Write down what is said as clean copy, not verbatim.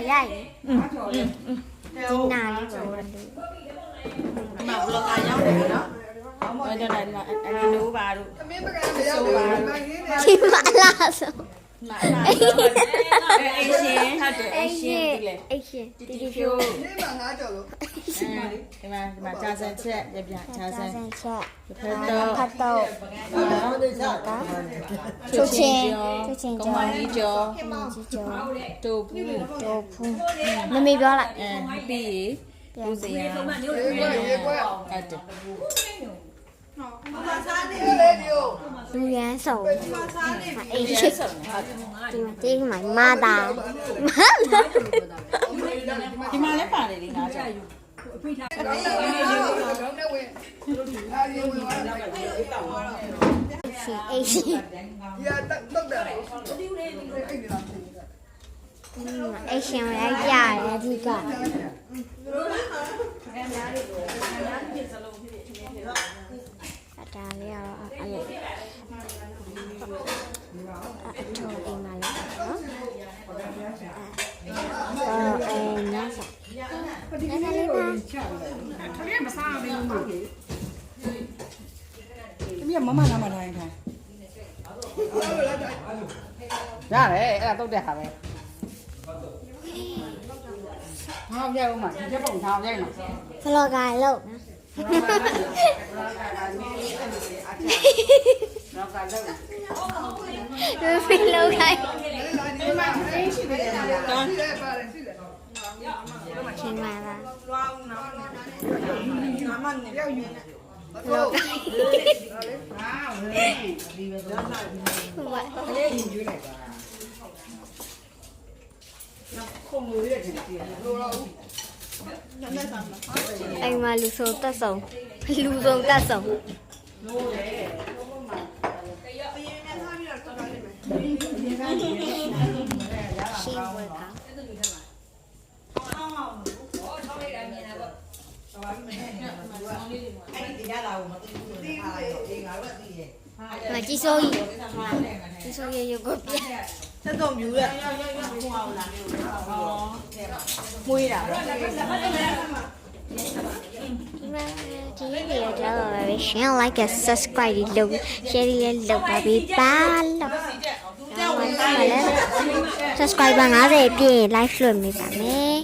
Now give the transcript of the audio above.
ရိုက်ဒီနာလေးပေါ့ ဒီမှာဘလော့ကာရောက်တယ်နော်ဟုတ်တယ်ဒီမှာအနီနိုးပါတို့သမင်းပကံမရောက်ဘူးဒီမှာလားဆိုအိရှင်ဟုတ်တယ်အိရှင်ဒီလေ အိရှင် တီတီဖြိုးဒီမှာငါကြော်လို့ဒီမှာဂျာဆန်ချက်ပြပြဂျာဆန်ချက်ဖက်တော့ဖတ်တော့ချိုချင်းကောင်းမကြီးကျော်တူဖူးမမေပြောလိုက် ပြီးလူစရာဟုတ်တယ်လူရန်ဆောင်အိရှစ်ဒီမှာမာတာ ဒီမှာလည်းပါတယ်လေငါကြောက်အိရှင်အိရှင်ရရရဒီကဒါလေးကတော့အဲ့လိုအထုံးအိမ်မှာလေးနော်ညစာလေးပါ ခရီးမစားဘူးမမမမမထိုင်ရတယ်အဲ့ဒါတုတ်တဲ့ဟာပဲဟောက်ကြဦးမှာဒီချက်ပုံထောင်ရိုက်မှာ ဖလော်ဂိုင်လို့နောက်ကလောက်လာ ဖလော်ဂိုင်ဒီမှာအေးရှိတယ်တောင်းတယ်ပါတယ်ရှိတယ်ချင်းမှာပါ သွားအောင်နော်နာမနဲ့ပြောက်ယူနေလောကဟာဝဲဒီပဲတော့လာဒီလေးယူလိုက်ပါခုံလို့ရတဲ့ဒီလိုတော့အိမ်မှာလူဆိုတက်ဆုံးလူဆုံးတက်ဆုံးရှိဝဲကမကြည့်စိုးကြီးကြည့်စိုးကြီးရုပ်ကိုပြတက်တော့မြူတဲ့မွေးတာပဲဒီနေ့ရကြတော့ပဲရှင် like and subscribe လုပ် share လုပ်ပါပေးပါလို့ subscriber 50ပြည့် live လွှင့်မိပါမယ်